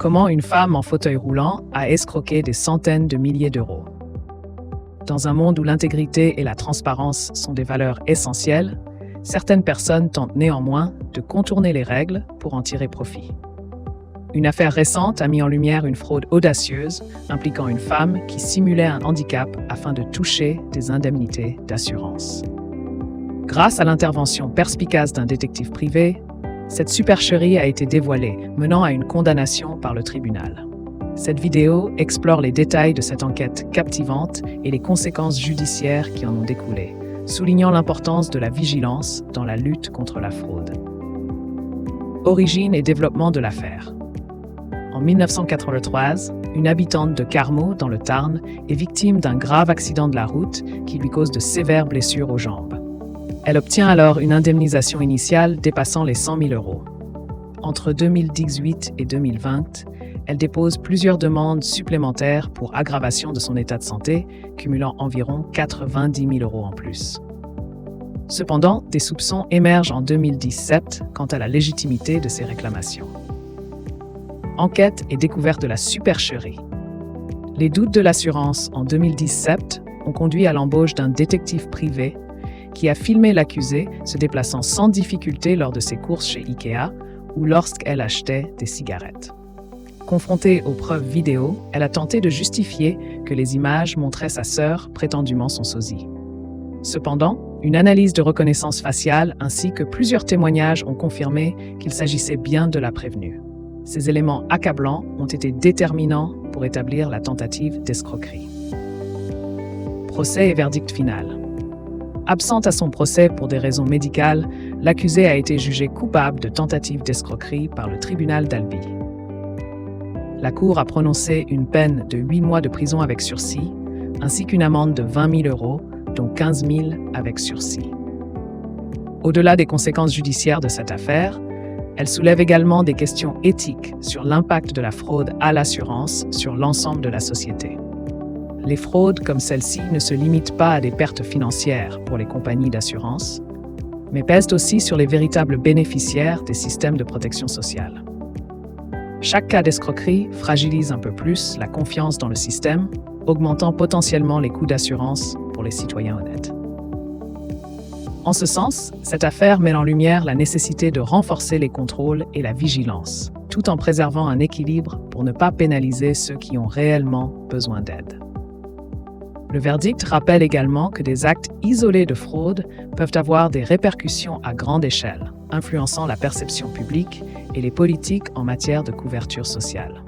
Comment une femme en fauteuil roulant a escroqué des centaines de milliers d'euros. Dans un monde où l'intégrité et la transparence sont des valeurs essentielles, certaines personnes tentent néanmoins de contourner les règles pour en tirer profit. Une affaire récente a mis en lumière une fraude audacieuse impliquant une femme qui simulait un handicap afin de toucher des indemnités d'assurance. Grâce à l'intervention perspicace d'un détective privé, cette supercherie a été dévoilée, menant à une condamnation par le tribunal. Cette vidéo explore les détails de cette enquête captivante et les conséquences judiciaires qui en ont découlé, soulignant l'importance de la vigilance dans la lutte contre la fraude. Origine et développement de l'affaire. En 1983, une habitante de Carmaux, dans le Tarn, est victime d'un grave accident de la route qui lui cause de sévères blessures aux jambes. Elle obtient alors une indemnisation initiale dépassant les 100 000 euros. Entre 2018 et 2020, elle dépose plusieurs demandes supplémentaires pour aggravation de son état de santé, cumulant environ 90 000 euros en plus. Cependant, des soupçons émergent en 2017 quant à la légitimité de ces réclamations. Enquête et découverte de la supercherie. Les doutes de l'assurance en 2017 ont conduit à l'embauche d'un détective privé qui a filmé l'accusée se déplaçant sans difficulté lors de ses courses chez Ikea ou lorsqu'elle achetait des cigarettes. Confrontée aux preuves vidéo, elle a tenté de justifier que les images montraient sa sœur prétendument son sosie. Cependant, une analyse de reconnaissance faciale ainsi que plusieurs témoignages ont confirmé qu'il s'agissait bien de la prévenue. Ces éléments accablants ont été déterminants pour établir la tentative d'escroquerie. Procès et verdict final. Absente à son procès pour des raisons médicales, l'accusée a été jugée coupable de tentative d'escroquerie par le tribunal d'Albi. La Cour a prononcé une peine de 8 mois de prison avec sursis, ainsi qu'une amende de 20 000 euros, dont 15 000 avec sursis. Au-delà des conséquences judiciaires de cette affaire, elle soulève également des questions éthiques sur l'impact de la fraude à l'assurance sur l'ensemble de la société. Les fraudes comme celle-ci ne se limitent pas à des pertes financières pour les compagnies d'assurance, mais pèsent aussi sur les véritables bénéficiaires des systèmes de protection sociale. Chaque cas d'escroquerie fragilise un peu plus la confiance dans le système, augmentant potentiellement les coûts d'assurance pour les citoyens honnêtes. En ce sens, cette affaire met en lumière la nécessité de renforcer les contrôles et la vigilance, tout en préservant un équilibre pour ne pas pénaliser ceux qui ont réellement besoin d'aide. Le verdict rappelle également que des actes isolés de fraude peuvent avoir des répercussions à grande échelle, influençant la perception publique et les politiques en matière de couverture sociale.